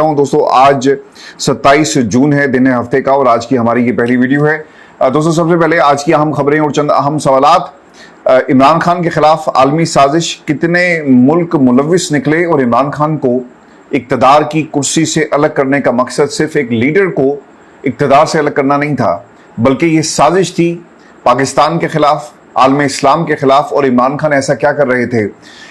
दोस्तों आज 27 जून है, दिन है हफ्ते का, और आज की हमारी ये पहली वीडियो है। दोस्तों सबसे पहले आज की अहम खबरें और चंद अहम सवालात। इमरान खान के खिलाफ आलमी साजिश, कितने मुल्क मुलविस निकले और इमरान खान को इक्तदार की कुर्सी से अलग करने का मकसद सिर्फ एक लीडर को इक्तदार से अलग करना नहीं था, बल्कि ये साजिश थी पाकिस्तान के खिलाफ, आलम इस्लाम के खिलाफ। और इमरान खान ऐसा क्या कर रहे थे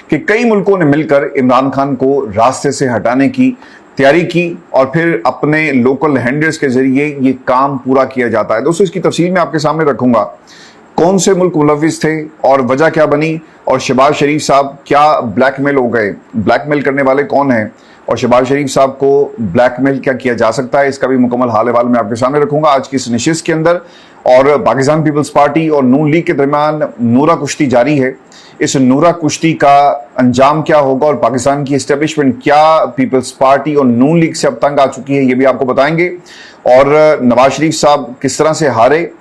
कि कई मुल्कों ने मिलकर इमरान खान को रास्ते से हटाने की तैयारी की और फिर अपने लोकल हैंडलर्स के जरिए ये काम पूरा किया जाता है। दोस्तों इसकी तफसील मैं आपके सामने रखूंगा, कौन से मुल्क मुलविस थे और वजह क्या बनी, और शहबाज शरीफ साहब क्या ब्लैकमेल हो गए, ब्लैकमेल करने वाले कौन हैं, और शहबाज शरीफ साहब को ब्लैकमेल क्या किया जा सकता है, इसका भी मुकम्मल हाल अहवाल मैं आपके सामने रखूंगा आज की इस नशिस्त के अंदर। और पाकिस्तान पीपल्स पार्टी और नून लीग के दरमियान नूरा कुश्ती जारी है। इस नूरा कुश्ती का अंजाम क्या होगा और पाकिस्तान की एस्टेब्लिशमेंट क्या पीपल्स पार्टी और नून लीग से अब तंग आ चुकी है, ये भी आपको बताएंगे। और नवाज शरीफ साहब किस तरह से हारे,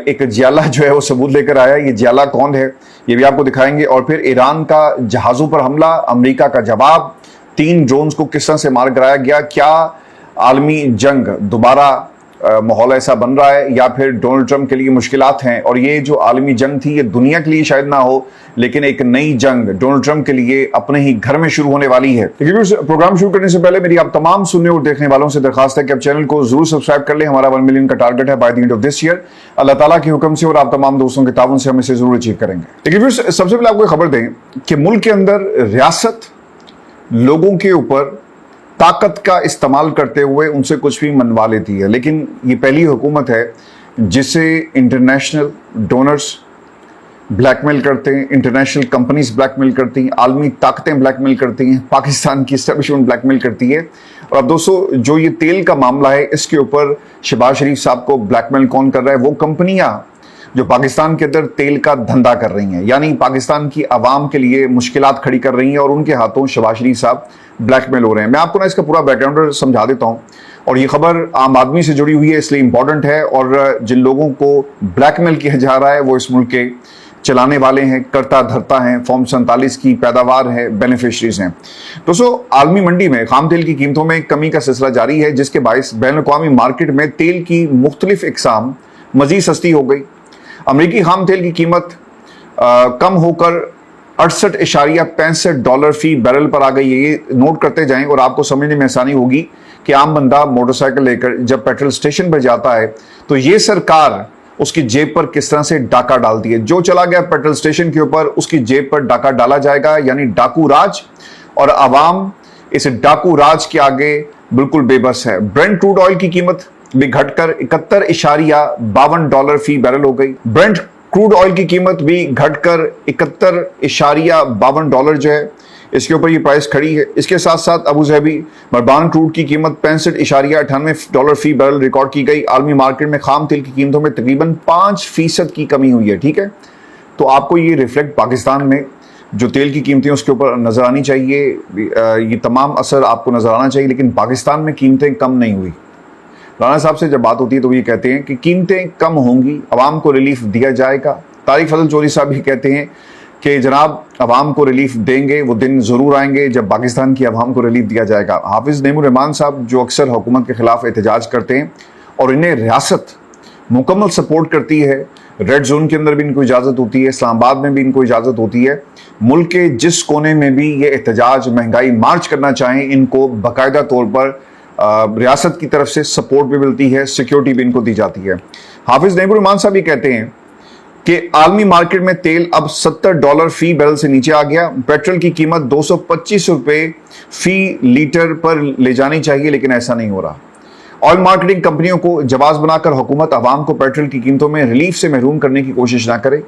एक जियाला जो है वो सबूत लेकर आया, ये जियाला कौन है ये भी आपको दिखाएंगे। और फिर ईरान का जहाज़ों पर हमला, अमेरिका का जवाब, 3 ड्रोन्स को किस तरह से मार गिराया गया, क्या आलमी जंग दोबारा माहौल ऐसा बन रहा है या फिर डोनाल्ड ट्रंप के लिए मुश्किलात हैं। और ये जो आलमी जंग थी ये दुनिया के लिए शायद ना हो, लेकिन एक नई जंग डोनाल्ड ट्रंप के लिए अपने ही घर में शुरू होने वाली है। प्रोग्राम शुरू करने से पहले मेरी आप तमाम सुनने और देखने वालों से दरखास्त है कि आप चैनल को जरूर सब्सक्राइब कर लें। हमारा 1 मिलियन का टारगेट है by the end of this year, अल्लाह ताला के हुक्म से और आप तमाम दोस्तों के ताउन से हम इसे जरूर अचीव करेंगे। लेकिन सबसे पहले आपको खबर दें कि मुल्क के अंदर रियासत लोगों के ऊपर ताकत का इस्तेमाल करते हुए उनसे कुछ भी मनवा लेती है, लेकिन ये पहली हुकूमत है जिसे इंटरनेशनल डोनर्स ब्लैकमेल करते हैं, इंटरनेशनल कंपनीज ब्लैकमेल करती हैं, आलमी ताकतें ब्लैकमेल करती हैं, पाकिस्तान की एस्टेब्लिशमेंट ब्लैकमेल करती है। और अब दोस्तों जो ये तेल का मामला है, इसके ऊपर शहबाज शरीफ साहब को ब्लैकमेल कौन कर रहा है, वो कंपनियां जो पाकिस्तान के अंदर तेल का धंधा कर रही हैं, यानी पाकिस्तान की आवाम के लिए मुश्किलात खड़ी कर रही हैं, और उनके हाथों शहबाज शरीफ साहब ब्लैकमेल हो रहे हैं। मैं आपको ना इसका पूरा बैकग्राउंड समझा देता हूं, और ये खबर आम आदमी से जुड़ी हुई है इसलिए इंपॉर्टेंट है। और जिन लोगों को ब्लैकमेल किया जा रहा है वो इस मुल्क के चलाने वाले हैं, करता धरता हैं, फॉर्म 47 की पैदावार है, बेनिफिशरीज हैं। दोस्तों आलमी मंडी में खाम तेल की कीमतों में कमी का सिलसिला जारी है, जिसके बायस बैन अक़वामी मार्केट में तेल की मुख्तलिफ इकसाम मजीद सस्ती हो गई। अमरीकी खाम तेल की कीमत कम होकर $68.65 फी बैरल पर आ गई है। ये नोट करते जाएं और आपको समझने में आसानी होगी कि आम बंदा मोटरसाइकिल लेकर जब पेट्रोल स्टेशन पर जाता है तो ये सरकार उसकी जेब पर किस तरह से डाका डालती है। जो चला गया पेट्रोल स्टेशन के ऊपर उसकी जेब पर डाका डाला जाएगा, यानी डाकू राज, और आवाम इस डाकू राज के आगे बिल्कुल बेबस है। ब्रेंट क्रूड ऑयल की कीमत भी घटकर $71.52 फी बैरल हो गई। ब्रेंट क्रूड ऑयल की कीमत भी घटकर $71.52 जो है इसके ऊपर ये प्राइस खड़ी है। इसके साथ साथ अबू धाबी मरबान क्रूड की कीमत $65.98 फी बैरल रिकॉर्ड की गई। आलमी मार्केट में खाम तेल की कीमतों में तकरीबन 5% की कमी हुई है। ठीक है, तो आपको ये रिफ्लेक्ट पाकिस्तान में जो तेल की कीमतें उसके ऊपर नजर आनी चाहिए, ये तमाम असर आपको नजर आना चाहिए, लेकिन पाकिस्तान में कीमतें कम नहीं हुई। राणा साहब से जब बात होती है तो ये कहते हैं कि कीमतें कम होंगी, आवाम को रिलीफ दिया जाएगा। तारिक फजल चौधरी साहब भी कहते हैं कि जनाब आवाम को रिलीफ देंगे, वो दिन ज़रूर आएंगे जब पाकिस्तान की आवाम को रिलीफ दिया जाएगा। हाफिज़ नईमुर रहमान साहब जो अक्सर हुकूमत के खिलाफ एहतजाज करते हैं और इन्हें रियासत मुकम्मल सपोर्ट करती है, रेड जोन के अंदर भी इनको इजाज़त होती है, इस्लामाबाद में भी इनको इजाज़त होती है, मुल्क के जिस कोने में भी ये एहतजाज महंगाई मार्च करना चाहें इनको बाकायदा तौर पर रियासत की तरफ से सपोर्ट भी मिलती है, सिक्योरिटी भी इनको दी जाती है। हाफिज नईमुर रहमान साहब ये कहते हैं कि आलमी मार्केट में तेल अब $70 फी बैरल से नीचे आ गया। पेट्रोल की कीमत $225 फी लीटर पर ले जानी चाहिए, लेकिन ऐसा नहीं हो रहा। ऑयल मार्केटिंग कंपनियों को जवाब बनाकर हुकूमत आवाम को पेट्रोल की कीमतों में रिलीफ से महरूम करने की कोशिश ना करे।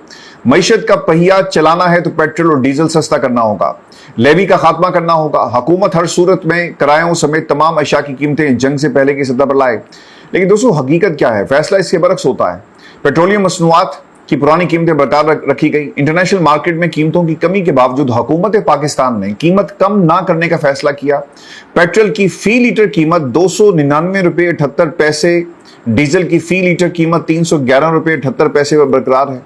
मईशत का पहिया चलाना है तो पेट्रोल और डीजल सस्ता करना होगा, लेवी का खात्मा करना होगा। हुकूमत हर सूरत में किरायों समेत तमाम अशिया की कीमतें जंग से पहले की सतह पर लाए। लेकिन दोस्तों हकीकत क्या है, फैसला इसके बरक्स होता है। पेट्रोलियम मसनूआत की पुरानी कीमतें बरकरार रखी गई। इंटरनेशल मार्केट में कीमतों की कमी के बावजूद हुकूमत पाकिस्तान ने कीमत कम ना करने का फैसला किया। पेट्रोल की फी लीटर कीमत $299.78, डीजल की फी लीटर कीमत $311.78 पर बरकरार है।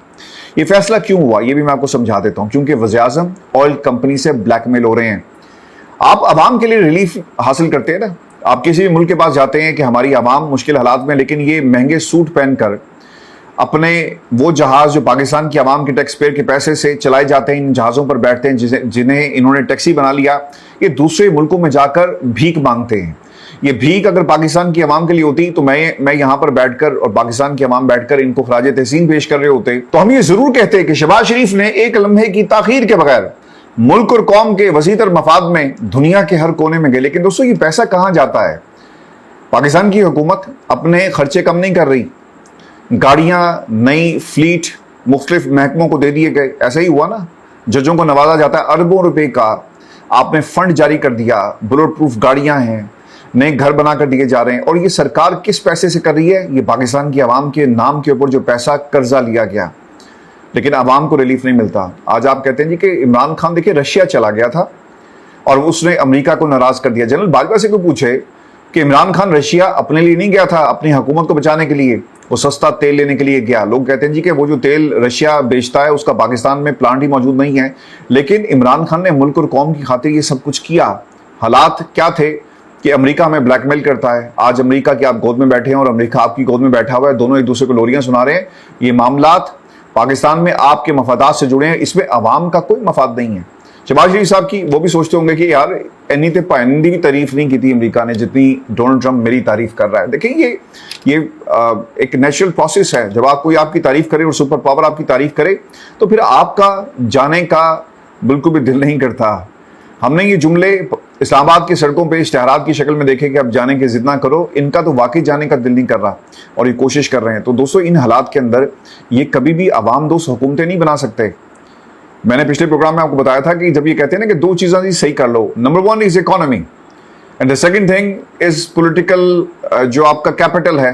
ये फैसला क्यों हुआ ये भी मैं आपको समझा देता हूं। क्योंकि वज़ीर आज़म ऑयल कंपनी से ब्लैकमेल हो रहे हैं। آپ عوام کے لیے ریلیف حاصل کرتے ہیں نا, آپ کسی بھی ملک کے پاس جاتے ہیں کہ ہماری عوام مشکل حالات میں, لیکن یہ مہنگے سوٹ پہن کر اپنے وہ جہاز جو پاکستان کی عوام کے ٹیکس پیئر کے پیسے سے چلائے جاتے ہیں, ان جہازوں پر بیٹھتے ہیں جنہیں انہوں نے ٹیکسی بنا لیا, یہ دوسرے ملکوں میں جا کر بھیک مانگتے ہیں. یہ بھیک اگر پاکستان کی عوام کے لیے ہوتی تو میں یہاں پر بیٹھ کر اور پاکستان کی عوام بیٹھ کر ان کو خراج تحسین پیش کر رہے ہوتے, تو ہم یہ ضرور کہتے کہ شہباز شریف نے ایک لمحے کی تاخیر کے بغیر ملک اور قوم کے وسیع تر مفاد میں دنیا کے ہر کونے میں گئے. لیکن دوستو یہ پیسہ کہاں جاتا ہے؟ پاکستان کی حکومت اپنے خرچے کم نہیں کر رہی, گاڑیاں نئی فلیٹ مختلف محکموں کو دے دیے گئے, ایسا ہی ہوا نا, ججوں کو نوازا جاتا ہے اربوں روپے کا, آپ نے فنڈ جاری کر دیا, بلٹ پروف گاڑیاں ہیں, نئے گھر بنا کر دیے جا رہے ہیں. اور یہ سرکار کس پیسے سے کر رہی ہے؟ یہ پاکستان کی عوام کے نام کے اوپر جو پیسہ قرضہ لیا گیا, لیکن عوام کو ریلیف نہیں ملتا. آج آپ کہتے ہیں جی کہ عمران خان دیکھیں رشیا چلا گیا تھا اور اس نے امریکہ کو ناراض کر دیا. جنرل باجوہ سے کوئی پوچھے کہ عمران خان رشیا اپنے لیے نہیں گیا تھا, اپنی حکومت کو بچانے کے لیے, وہ سستا تیل لینے کے لیے گیا. لوگ کہتے ہیں جی کہ وہ جو تیل رشیا بیچتا ہے اس کا پاکستان میں پلانٹ ہی موجود نہیں ہے. لیکن عمران خان نے ملک اور قوم کی خاطر یہ سب کچھ کیا. حالات کیا تھے کہ امریکہ ہمیں بلیک میل کرتا ہے, آج امریکہ کی آپ گود میں بیٹھے ہیں اور امریکہ آپ کی گود میں بیٹھا ہوا ہے, دونوں ایک دوسرے کو لوریاں سنا رہے ہیں. یہ معاملات پاکستان میں آپ کے مفادات سے جڑے ہیں, اس میں عوام کا کوئی مفاد نہیں ہے. شہباز شریف صاحب کی وہ بھی سوچتے ہوں گے کہ یار اینی تے پائندی کی تعریف نہیں کی تھی امریکہ نے جتنی ڈونلڈ ٹرمپ میری تعریف کر رہا ہے. دیکھیں یہ ایک نیچرل پروسیس ہے, جب آپ کوئی آپ کی تعریف کرے اور سپر پاور آپ کی تعریف کرے تو پھر آپ کا جانے کا بالکل بھی دل نہیں کرتا. ہم نے یہ جملے اسلام آباد کی سڑکوں پہ اشتہارات کی شکل میں دیکھے کہ اب جانے کی ضد نہ کرو, ان کا تو واقعی جانے کا دل نہیں کر رہا اور یہ کوشش کر رہے ہیں. تو دوستو ان حالات کے اندر یہ کبھی بھی عوام دوست حکومتیں نہیں بنا سکتے. میں نے پچھلے پروگرام میں آپ کو بتایا تھا کہ جب یہ کہتے ہیں نا کہ دو چیزیں صحیح کر لو, number 1 is economy and the second thing is political, جو آپ کا کیپٹل ہے,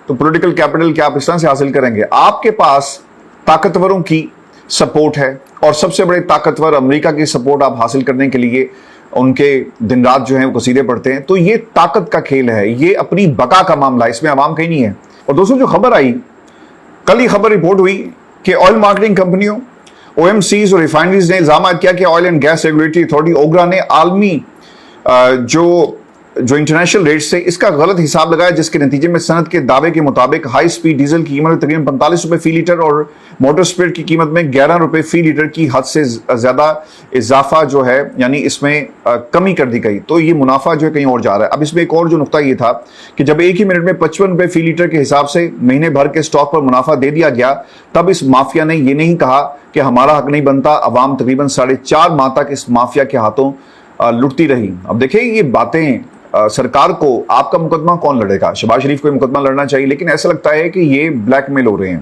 تو پولیٹیکل کیپٹل کیا آپ اس طرح سے حاصل کریں گے؟ آپ کے پاس طاقتوروں کی سپورٹ ہے اور سب سے بڑے طاقتور امریکہ کی سپورٹ آپ حاصل کرنے کے لیے ان کے دن رات جو ہیں وہ قصیدے پڑھتے ہیں. تو یہ طاقت کا کھیل ہے, یہ اپنی بقا کا معاملہ ہے, اس میں عوام کہیں نہیں ہے. اور دوستوں جو خبر آئی کل ہی خبر رپورٹ ہوئی کہ آئل مارکیٹنگ کمپنیوں OMCs اور ریفائنریز نے الزام عائد کیا کہ oil and gas regulatory authority OGRA نے عالمی جو انٹرنیشنل ریٹ سے اس کا غلط حساب لگایا, جس کے نتیجے میں صنعت کے دعوے کے مطابق ہائی سپیڈ ڈیزل کی قیمت تقریباً 45 روپے فی لیٹر اور موٹر اسپرٹ کی قیمت میں 11 روپے فی لیٹر کی حد سے زیادہ اضافہ جو ہے یعنی اس میں کمی کر دی گئی. تو یہ منافع جو ہے کہیں اور جا رہا ہے. اب اس میں ایک اور جو نقطہ یہ تھا کہ جب ایک ہی منٹ میں 55 روپے فی لیٹر کے حساب سے مہینے بھر کے سٹاک پر منافع دے دیا گیا, تب اس مافیا نے یہ نہیں کہا کہ ہمارا حق نہیں بنتا. عوام تقریباً 4.5 ماہ تک اس مافیا کے ہاتھوں لٹتی رہی. اب دیکھیں یہ باتیں سرکار کو, آپ کا مقدمہ کون لڑے گا؟ شہباز شریف کو مقدمہ لڑنا چاہیے, لیکن ایسا لگتا ہے کہ یہ بلیک میل ہو رہے ہیں.